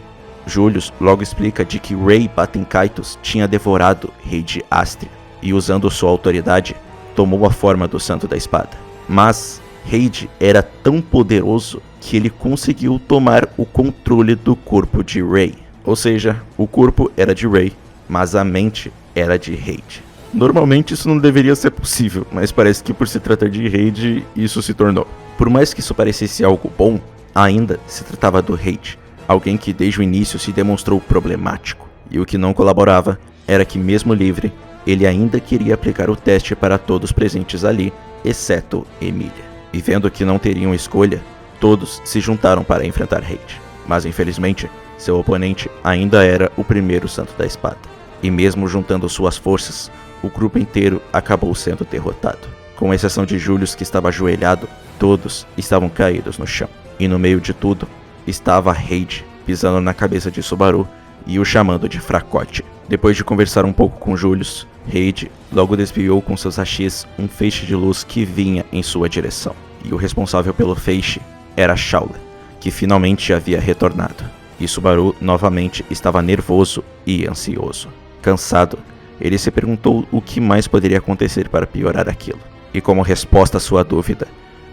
Julius logo explica de que Rey Batenkaitos tinha devorado Hayden Astria, e usando sua autoridade, tomou a forma do Santo da Espada. Mas Hayden era tão poderoso que ele conseguiu tomar o controle do corpo de Rey. Ou seja, o corpo era de Rey, mas a mente era de Hayden. Normalmente isso não deveria ser possível, mas parece que por se tratar de Hayden, isso se tornou. Por mais que isso parecesse algo bom, ainda se tratava do Hayden, alguém que desde o início se demonstrou problemático. E o que não colaborava era que, mesmo livre, ele ainda queria aplicar o teste para todos presentes ali, exceto Emilia. E vendo que não teriam escolha, todos se juntaram para enfrentar Reid. Mas infelizmente, seu oponente ainda era o primeiro Santo da Espada. E mesmo juntando suas forças, o grupo inteiro acabou sendo derrotado. Com exceção de Julius, que estava ajoelhado, todos estavam caídos no chão. E no meio de tudo, estava Reid, pisando na cabeça de Subaru e o chamando de fracote. Depois de conversar um pouco com Julius, Reid logo desviou com seus hachis um feixe de luz que vinha em sua direção. E o responsável pelo feixe era Shaula, que finalmente havia retornado. E Subaru novamente estava nervoso e ansioso. Cansado, ele se perguntou o que mais poderia acontecer para piorar aquilo. E como resposta à sua dúvida,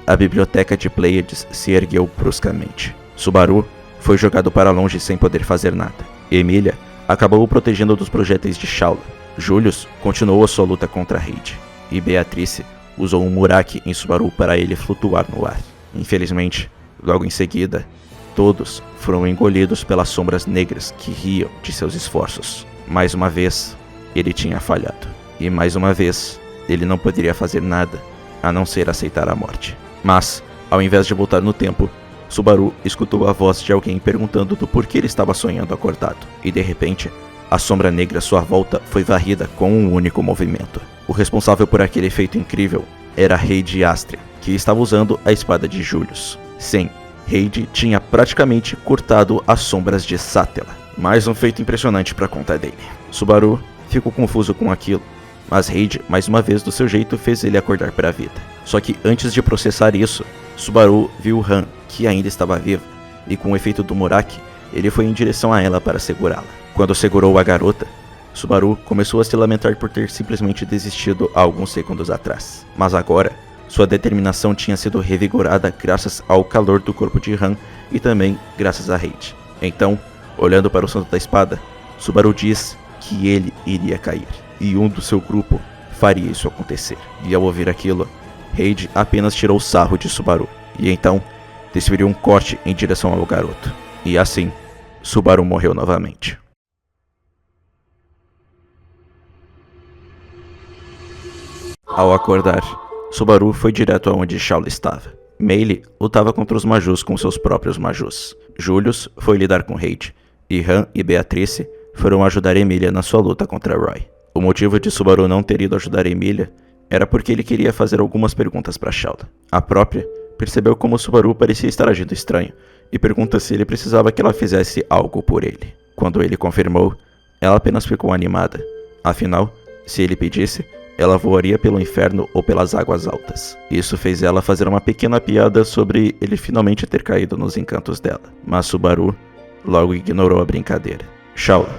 a biblioteca de Pleiades se ergueu bruscamente. Subaru foi jogado para longe sem poder fazer nada. Emilia acabou o protegendo dos projéteis de Shaula. Julius continuou a sua luta contra Reid. E Beatrice usou um Muraki em Subaru para ele flutuar no ar. Infelizmente, logo em seguida, todos foram engolidos pelas sombras negras que riam de seus esforços. Mais uma vez, ele tinha falhado. E mais uma vez, ele não poderia fazer nada a não ser aceitar a morte. Mas, ao invés de voltar no tempo, Subaru escutou a voz de alguém perguntando do porquê ele estava sonhando acordado. E de repente, a sombra negra à sua volta foi varrida com um único movimento. O responsável por aquele efeito incrível era Reid Astria, que estava usando a espada de Julius. Sim, Reid tinha praticamente cortado as sombras de Satela. Mais um feito impressionante para conta dele. Subaru ficou confuso com aquilo, mas Reid, mais uma vez do seu jeito, fez ele acordar para a vida. Só que antes de processar isso, Subaru viu Han, que ainda estava viva, e com o efeito do Muraki, ele foi em direção a ela para segurá-la. Quando segurou a garota, Subaru começou a se lamentar por ter simplesmente desistido há alguns segundos atrás. Mas agora, sua determinação tinha sido revigorada graças ao calor do corpo de Han e também graças a Reid. Então, olhando para o Santo da Espada, Subaru diz que ele iria cair, e um do seu grupo faria isso acontecer. E ao ouvir aquilo, Reid apenas tirou sarro de Subaru, e então desferiu um corte em direção ao garoto. E assim, Subaru morreu novamente. Ao acordar, Subaru foi direto aonde Shaula estava. Meili lutava contra os Majus com seus próprios Majus. Julius foi lidar com Reid, e Han e Beatrice foram ajudar Emilia na sua luta contra Roy. O motivo de Subaru não ter ido ajudar Emilia era porque ele queria fazer algumas perguntas para Shaula. A própria percebeu como Subaru parecia estar agindo estranho e pergunta se ele precisava que ela fizesse algo por ele. Quando ele confirmou, ela apenas ficou animada. Afinal, se ele pedisse, ela voaria pelo inferno ou pelas águas altas. Isso fez ela fazer uma pequena piada sobre ele finalmente ter caído nos encantos dela. Mas Subaru logo ignorou a brincadeira. Shaula,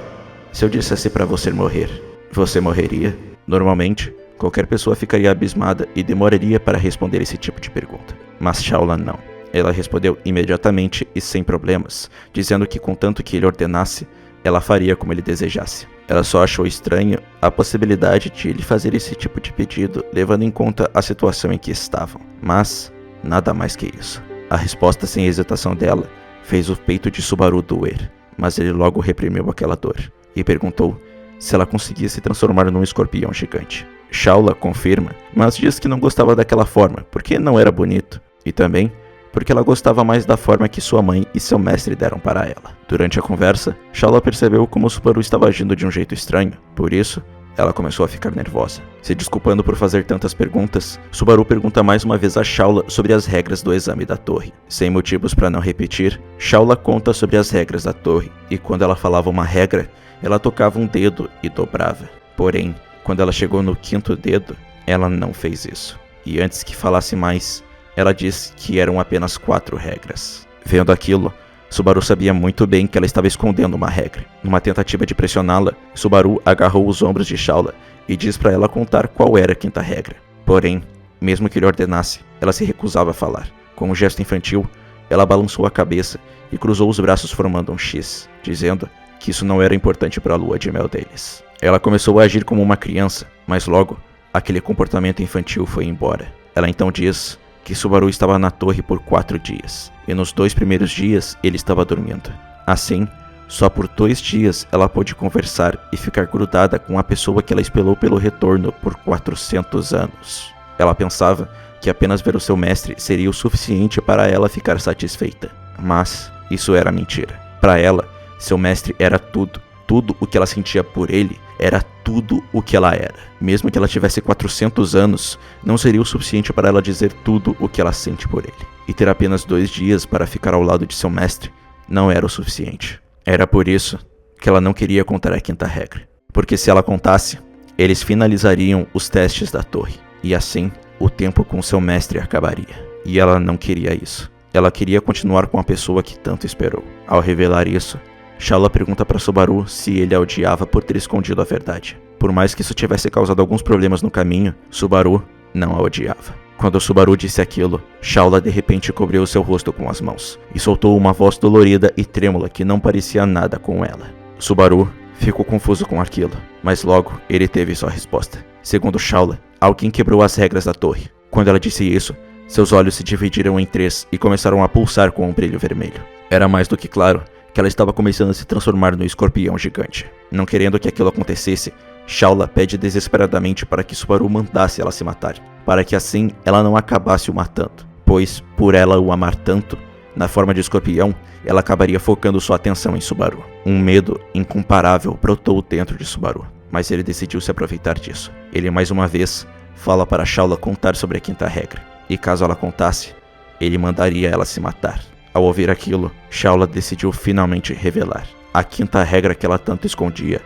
se eu dissesse para você morrer, você morreria? Normalmente, qualquer pessoa ficaria abismada e demoraria para responder esse tipo de pergunta. Mas Shaula não. Ela respondeu imediatamente e sem problemas, dizendo que contanto que ele ordenasse, ela faria como ele desejasse. Ela só achou estranho a possibilidade de ele fazer esse tipo de pedido, levando em conta a situação em que estavam. Mas, nada mais que isso. A resposta sem hesitação dela fez o peito de Subaru doer, mas ele logo reprimiu aquela dor, e perguntou se ela conseguia se transformar num escorpião gigante. Shaula confirma, mas diz que não gostava daquela forma, porque não era bonito, e também porque ela gostava mais da forma que sua mãe e seu mestre deram para ela. Durante a conversa, Shaula percebeu como Subaru estava agindo de um jeito estranho, por isso, ela começou a ficar nervosa. Se desculpando por fazer tantas perguntas, Subaru pergunta mais uma vez a Shaula sobre as regras do exame da torre. Sem motivos para não repetir, Shaula conta sobre as regras da torre, e quando ela falava uma regra, ela tocava um dedo e dobrava. Porém, quando ela chegou no 5º dedo, ela não fez isso. E antes que falasse mais, ela disse que eram apenas 4 regras. Vendo aquilo, Subaru sabia muito bem que ela estava escondendo uma regra. Numa tentativa de pressioná-la, Subaru agarrou os ombros de Shaula e disse para ela contar qual era a 5ª regra. Porém, mesmo que ele ordenasse, ela se recusava a falar. Com um gesto infantil, ela balançou a cabeça e cruzou os braços formando um X, dizendo que isso não era importante para a lua de mel deles. Ela começou a agir como uma criança, mas logo, aquele comportamento infantil foi embora. Ela então diz que Subaru estava na torre por 4 dias, e nos 2 primeiros dias ele estava dormindo. Assim, Só por 2 dias ela pôde conversar e ficar grudada com a pessoa que ela esperou pelo retorno por 400 anos. Ela pensava que apenas ver o seu mestre seria o suficiente para ela ficar satisfeita. Mas isso era mentira. Para ela, seu mestre era tudo. Tudo o que ela sentia por ele era tudo o que ela era. Mesmo que ela tivesse 400 anos, não seria o suficiente para ela dizer tudo o que ela sente por ele. E ter apenas 2 dias para ficar ao lado de seu mestre não era o suficiente. Era por isso que ela não queria contar a 5ª regra. Porque se ela contasse, eles finalizariam os testes da torre. E assim, o tempo com seu mestre acabaria. E ela não queria isso. Ela queria continuar com a pessoa que tanto esperou. Ao revelar isso, Shaula pergunta para Subaru se ele a odiava por ter escondido a verdade. Por mais que isso tivesse causado alguns problemas no caminho, Subaru não a odiava. Quando Subaru disse aquilo, Shaula de repente cobriu seu rosto com as mãos e soltou uma voz dolorida e trêmula que não parecia nada com ela. Subaru ficou confuso com aquilo, mas logo ele teve sua resposta. Segundo Shaula, alguém quebrou as regras da torre. Quando ela disse isso, seus olhos se dividiram em 3 e começaram a pulsar com um brilho vermelho. Era mais do que claro que ela estava começando a se transformar no escorpião gigante. Não querendo que aquilo acontecesse, Shaula pede desesperadamente para que Subaru mandasse ela se matar, para que assim ela não acabasse o matando, pois, por ela o amar tanto, na forma de escorpião, ela acabaria focando sua atenção em Subaru. Um medo incomparável brotou dentro de Subaru, mas ele decidiu se aproveitar disso. Ele mais uma vez fala para Shaula contar sobre a 5ª regra, e caso ela contasse, ele mandaria ela se matar. Ao ouvir aquilo, Shaula decidiu finalmente revelar. A 5ª regra que ela tanto escondia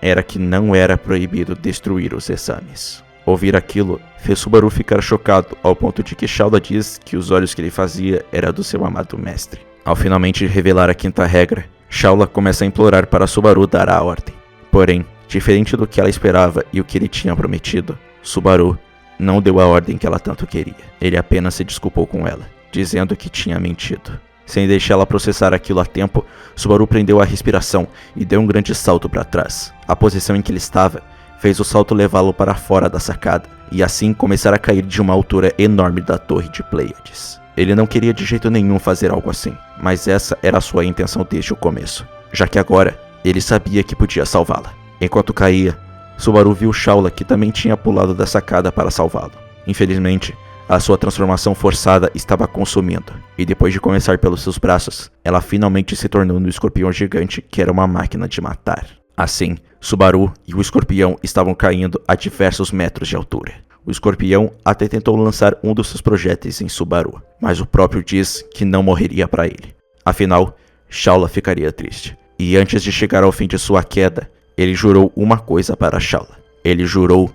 era que não era proibido destruir os exames. Ouvir aquilo fez Subaru ficar chocado, ao ponto de que Shaula diz que os olhos que ele fazia era do seu amado mestre. Ao finalmente revelar a 5ª regra, Shaula começa a implorar para Subaru dar a ordem. Porém, diferente do que ela esperava e o que ele tinha prometido, Subaru não deu a ordem que ela tanto queria. Ele apenas se desculpou com ela, dizendo que tinha mentido. Sem deixar ela processar aquilo a tempo, Subaru prendeu a respiração e deu um grande salto para trás. A posição em que ele estava fez o salto levá-lo para fora da sacada, e assim começar a cair de uma altura enorme da torre de Pleiades. Ele não queria de jeito nenhum fazer algo assim, mas essa era a sua intenção desde o começo, já que agora ele sabia que podia salvá-la. Enquanto caía, Subaru viu Shaula, que também tinha pulado da sacada para salvá-lo. Infelizmente, a sua transformação forçada estava consumindo, e depois de começar pelos seus braços, ela finalmente se tornou no escorpião gigante, que era uma máquina de matar. Assim, Subaru e o escorpião estavam caindo a diversos metros de altura. O escorpião até tentou lançar um dos seus projéteis em Subaru, mas o próprio diz que não morreria para ele. Afinal, Shaula ficaria triste. E antes de chegar ao fim de sua queda, ele jurou uma coisa para Shaula. Ele jurou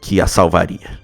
que a salvaria.